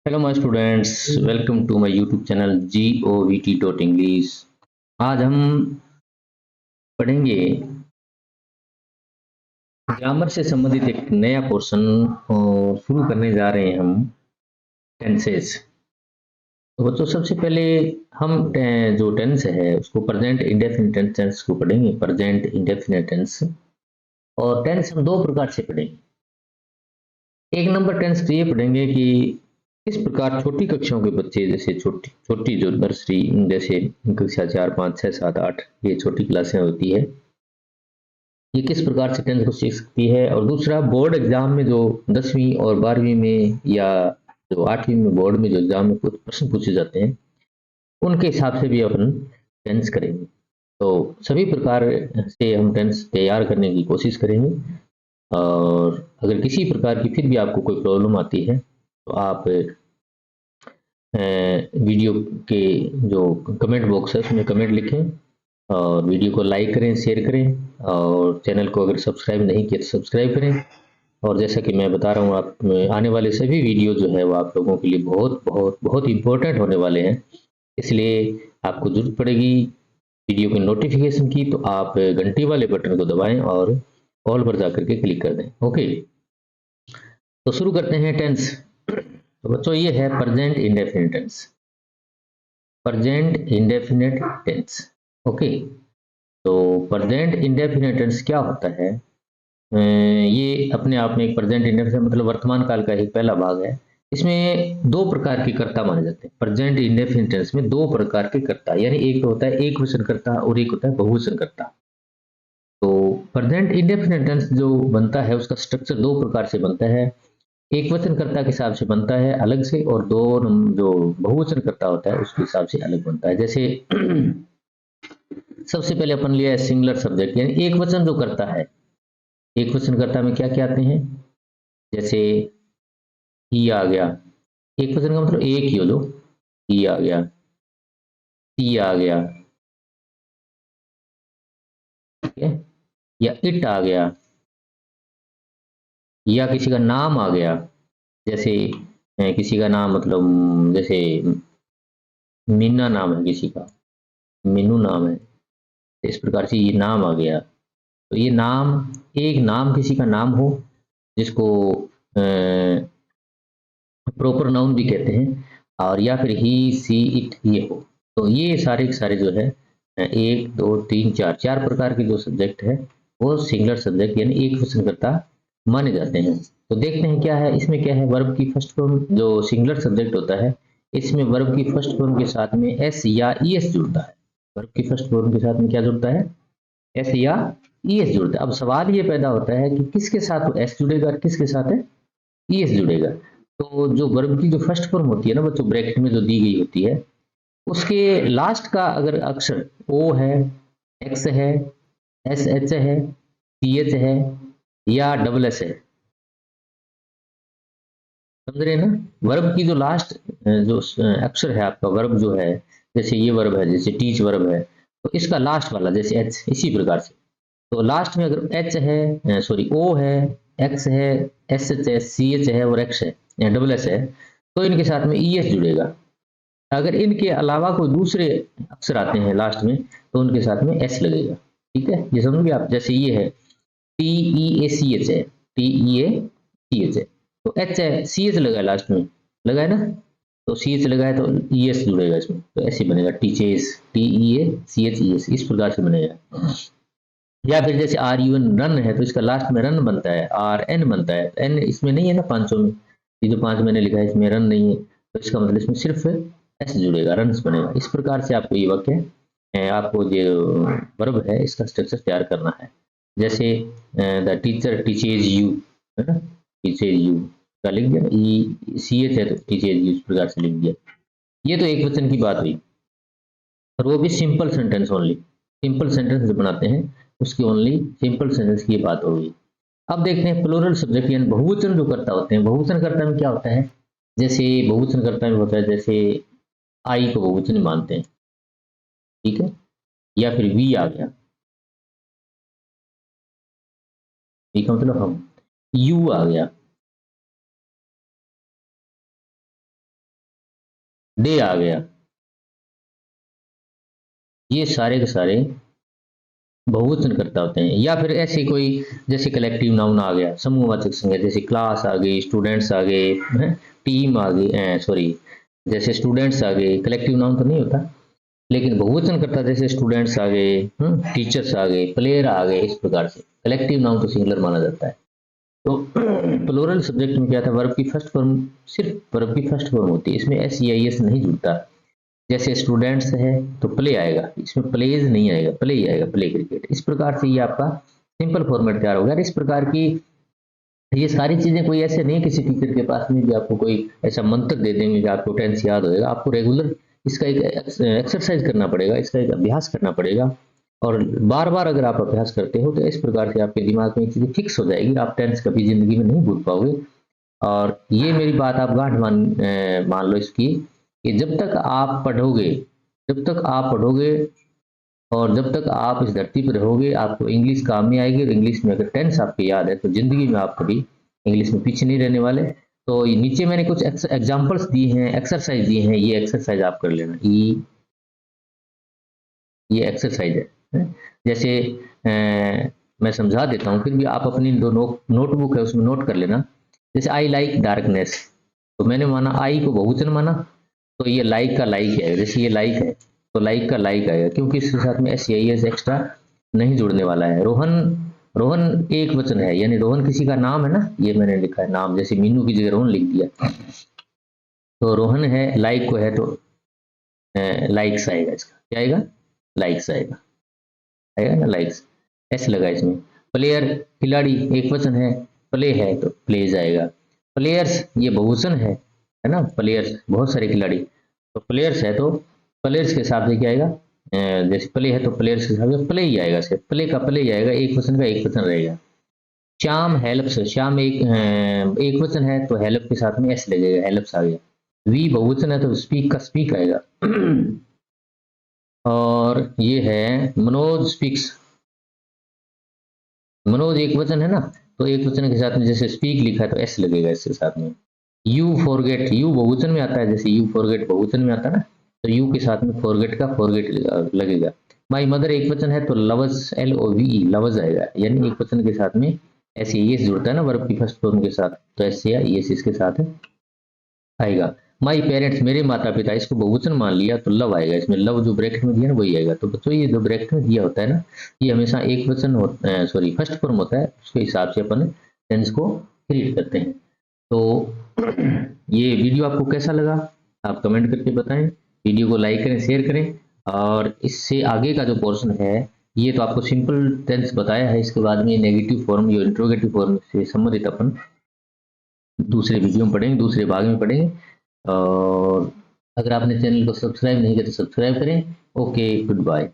Hello my students, welcome to my YouTube channel govt.english। आज हम पढ़ेंगे ग्रामर से संबंधित एक नया पोर्शन और शुरू करने जा रहे हैं हम टेंसेस। तो बच्चों सबसे पहले हम जो टेंस है उसको प्रेजेंट इंडेफिनिट टेंस को पढ़ेंगे। प्रेजेंट इंडेफिनिट टेंस और टेंस हम दो प्रकार से पढ़ेंगे। एक नंबर टेंस तो ये पढ़ेंगे कि किस प्रकार छोटी कक्षाओं के बच्चे, जैसे छोटी छोटी जो नर्सरी, जैसे कक्षा 4 5 6 7 8, ये छोटी क्लासें होती है, ये किस प्रकार से टेंस को सीख सकती है। और दूसरा, बोर्ड एग्जाम में जो 10वीं और 12वीं में या जो 8वीं में बोर्ड में जो एग्जाम में कुछ प्रश्न पूछे जाते हैं उनके हिसाब से भी अपन टेंस करेंगे। तो सभी प्रकार से हम टेंस तैयार करने की कोशिश करेंगे। और अगर किसी प्रकार की फिर भी आपको कोई प्रॉब्लम आती है तो आप वीडियो के जो कमेंट बॉक्स है उसमें कमेंट लिखें और वीडियो को लाइक करें, शेयर करें और चैनल को अगर सब्सक्राइब नहीं किया तो सब्सक्राइब करें। और जैसा कि मैं बता रहा हूँ, आप आने वाले सभी वीडियो जो है वो आप लोगों के लिए बहुत बहुत बहुत इम्पोर्टेंट होने वाले हैं। इसलिए आपको जरूरत पड़ेगी वीडियो के नोटिफिकेशन की, तो आप घंटी वाले बटन को दबाएं और ऑल पर जाकर के क्लिक कर दें। ओके, तो शुरू करते हैं टेंस। तो बच्चों ये है present indefinite tense. Present indefinite tense. Okay, तो प्रेजेंट इंडेफिनिट टेंस क्या होता है? ये अपने आप में एक प्रेजेंट इंडेफिनिट मतलब वर्तमान काल का एक पहला भाग है। इसमें दो प्रकार के कर्ता माने जाते हैं। प्रेजेंट इंडेफिनिट टेंस में दो प्रकार के कर्ता, यानी एक तो होता है एक वचन कर्ता और एक होता है बहुवचन कर्ता। तो प्रेजेंट इंडेफिनिट टेंस जो बनता है उसका स्ट्रक्चर दो प्रकार से बनता है। एक वचन कर्ता के हिसाब से बनता है अलग से, और दो जो बहुवचन कर्ता होता है उसके हिसाब से अलग बनता है। जैसे सबसे पहले अपन लिया है सिंगुलर सब्जेक्ट, यानी एक वचन जो करता है। एक वचन कर्ता में क्या क्या आते हैं? जैसे ही आ गया, एक वचन का मतलब एक ही हो, जो ही आ गया, सी आ गया, ठीक है, या इट आ गया, या किसी का नाम आ गया। जैसे किसी का नाम मतलब जैसे मीना नाम है किसी का, मीनू नाम है, तो इस प्रकार से ये नाम आ गया। तो ये नाम, एक नाम किसी का नाम हो जिसको प्रॉपर नाउन भी कहते हैं, और या फिर ही सी इट ये हो। तो ये सारे के सारे जो है एक दो तीन चार चार प्रकार के जो सब्जेक्ट है वो सिंगुलर सब्जेक्ट यानी एक वचन कर्ता माने जाते हैं। तो देखते हैं क्या है इसमें। क्या है, वर्ब की फर्स्ट फॉर्म जो सिंगुलर सब्जेक्ट होता है, इसमें वर्ब की फर्स्ट फॉर्म के साथ में एस या ई एस जुड़ता है। वर्ब की फर्स्ट फॉर्म के साथ में क्या जुड़ता है? एस या ई एस जुड़ता है। अब सवाल ये पैदा होता है कि किसके साथ एस जुड़ेगा और किसके साथ है ई एस जुड़ेगा। तो जो वर्ब की जो फर्स्ट फॉर्म होती है ना बच्चों, ब्रैकेट में जो दी गई होती है, उसके लास्ट का अगर अक्षर ओ है, एक्स है, एस एच है, सी एच है या डबल एस है, समझ रहे हैं ना? वर्ब की जो लास्ट जो अक्षर है आपका, वर्ब जो है, जैसे ये वर्ब है, जैसे टीच वर्ब है, तो इसका लास्ट वाला जैसे एच, इसी प्रकार से। तो लास्ट में अगर एच है, सॉरी ओ है, एक्स है, एस एच है, सी एच है और एक्स है या डबल एस है, तो इनके साथ में ई एस जुड़ेगा। अगर इनके अलावा कोई दूसरे अक्षर आते हैं लास्ट में तो उनके साथ में एस लगेगा। ठीक है, ये समझ गए आप? जैसे ये है टी ई ए सी एच है, टी ई ए सी एच है, तो एच है, सी एच लगा है लास्ट में, लगा है ना? तो सी एच लगा है तो ई एस जुड़ेगा इसमें, तो ऐसे बनेगा टीचेस, टी ई ए सी एच ई एस, इस प्रकार से बनेगा। या फिर जैसे आर यू एन रन है, तो इसका लास्ट में रन बनता है, आर एन बनता है, एन इसमें नहीं है ना पांचों में, ये जो पांच मैंने लिखा है इसमें रन नहीं है, तो इसका मतलब इसमें सिर्फ एस जुड़ेगा, रन्स बनेगा। इस प्रकार से आपको ये वाक्य आपको जो वर्ब है इसका स्ट्रक्चर तैयार करना है। जैसे द टीचर टीचेज यू, है ना, टीचेज यू का लिख दिया, ई सी एच है तो टीचेज यू, इस प्रकार से लिख दिया। ये तो एक वचन की बात हुई, और वो भी simple sentence only. Simple sentence जो बनाते हैं उसकी ओनली सिंपल सेंटेंस की बात होगी। अब देखते हैं प्लूरल सब्जेक्ट यानी बहुवचन जो कर्ता होते हैं। बहुवचन कर्ता में क्या होता है? जैसे बहुवचन कर्ता में होता है, जैसे आई को बहुवचन मानते हैं, ठीक है, या फिर वी आ गया, ठीक है, मतलब हम, यू आ गया, डे आ गया, ये सारे के सारे बहुवचन करता होते हैं। या फिर ऐसे कोई, जैसे कलेक्टिव नाउन आ गया, समूहवाचक संज्ञा, जैसे क्लास आ गई, स्टूडेंट्स आ गए, टीम आ गई, सॉरी, जैसे स्टूडेंट्स आ गए, कलेक्टिव नाउन तो नहीं होता, लेकिन बहुवचन करता, जैसे स्टूडेंट्स आ गए, टीचर्स आ गए, प्लेयर आ गए, इस प्रकार से कलेक्टिव नाउन तो सिंगुलर माना जाता है। तो प्लूरल सब्जेक्ट में क्या था, वर्ब की फर्स्ट फॉर्म, सिर्फ वर्ब की फर्स्ट फॉर्म होती है, इसमें एस ई आई एस नहीं जुड़ता। जैसे स्टूडेंट्स है तो प्ले आएगा, इसमें प्लेज नहीं आएगा, प्ले ही आएगा, प्ले क्रिकेट। इस प्रकार से ये आपका सिंपल फॉर्मेट तैयार हो गया। इस प्रकार की ये सारी चीजें कोई ऐसे नहीं, किसी टीचर के पास में भी आपको कोई ऐसा मंत्र दे देंगे कि आपको टेंस याद होएगा। आपको रेगुलर इसका एक एक्सरसाइज करना पड़ेगा, इसका एक अभ्यास करना पड़ेगा, और बार बार अगर आप अभ्यास करते हो तो इस प्रकार से आपके दिमाग में चीजें फिक्स हो जाएगी, आप टेंस कभी जिंदगी में नहीं भूल पाओगे। और ये मेरी बात आप गांठ मान लो इसकी, कि जब तक आप पढ़ोगे, जब तक आप पढ़ोगे और जब तक आप इस धरती पर रहोगे, आपको इंग्लिश काम में आएगी। और इंग्लिश में अगर टेंस आपको याद है तो जिंदगी में आप कभी इंग्लिश में पीछे नहीं रहने वाले। तो ये नीचे मैंने कुछ एग्जांपल्स दिए हैं, एक्सरसाइज दिए हैं, ये एक्सरसाइज आप कर लेना। ये एक्सरसाइज है। जैसे मैं समझा देता हूँ, फिर भी आप अपनी जो नोटबुक है उसमें नोट कर लेना। जैसे आई लाइक डार्कनेस, तो मैंने माना आई को बहुवचन माना, तो ये लाइक का लाइक है, जैसे ये लाइक है तो लाइक का लाइक आएगा, क्योंकि इसके साथ में एस आई एस एक्स्ट्रा नहीं जुड़ने वाला है। रोहन, रोहन एक वचन है, यानी रोहन किसी का नाम है ना, ये मैंने लिखा है नाम, जैसे मीनू की जगह रोहन लिख दिया, तो रोहन है, लाइक को है तो लाइक्स आएगा, इसका क्या आएगा, लाइक्स आएगा, आएगा ना लाइक्स, एस लगा इसमें। प्लेयर खिलाड़ी एक वचन है, प्ले है तो प्लेज आएगा। प्लेयर्स ये बहुवचन है ना, प्लेयर्स बहुत सारे खिलाड़ी, तो प्लेयर्स है तो प्लेयर्स के हिसाब से क्या आएगा, जैसे प्ले है तो प्लेयर्स के हिसाब से प्ले ही आएगा, सिर्फ प्ले का प्ले ही आएगा, एक वचन का एक वचन रहेगा। श्याम हेल्प्स, श्याम एक वचन है तो हेल्प के साथ में एस लगेगा, हेल्प्स आ गया। वी बहुवचन है तो स्पीक का स्पीक आएगा। और ये है मनोज स्पीक्स, मनोज एक वचन है ना, तो एक वचन के साथ में जैसे स्पीक लिखा है तो एस लगेगा इसके साथ में। यू फॉरगेट, यू बहुवचन में आता है, जैसे यू फॉरगेट बहुवचन में आता है ना, तो यू के साथ में फॉरगेट का फॉरगेट लगेगा। माई मदर एक वचन है तो लवज, एल ओ वी ई, लवज आएगा, यानी एक वचन के साथ में एस ए एस जुड़ता है ना वर्ब की फर्स्ट फॉर्म के साथ, तो एस ए एस इसके साथ आएगा। माई पेरेंट्स मेरे माता पिता, इसको बहुवचन मान लिया तो लव आएगा, इसमें लव जो ब्रैकेट में दिया ना वही आएगा। तो बच्चों ये जो ब्रैकेट में दिया होता है ना, ये हमेशा एक वचन सॉरी फर्स्ट फॉर्म होता है, उसके हिसाब से अपन टेंस को क्रिएट करते हैं। तो ये वीडियो आपको कैसा लगा आप कमेंट करके बताएं, वीडियो को लाइक करें, शेयर करें। और इससे आगे का जो पोर्शन है ये तो आपको सिंपल टेंस बताया है, इसके बाद में नेगेटिव फॉर्म या इंट्रोगेटिव फॉर्म से संबंधित अपन दूसरे वीडियो में पढ़ेंगे, दूसरे भाग में पढ़ेंगे। और अगर आपने चैनल को सब्सक्राइब नहीं किया तो सब्सक्राइब करें। Okay, good bye.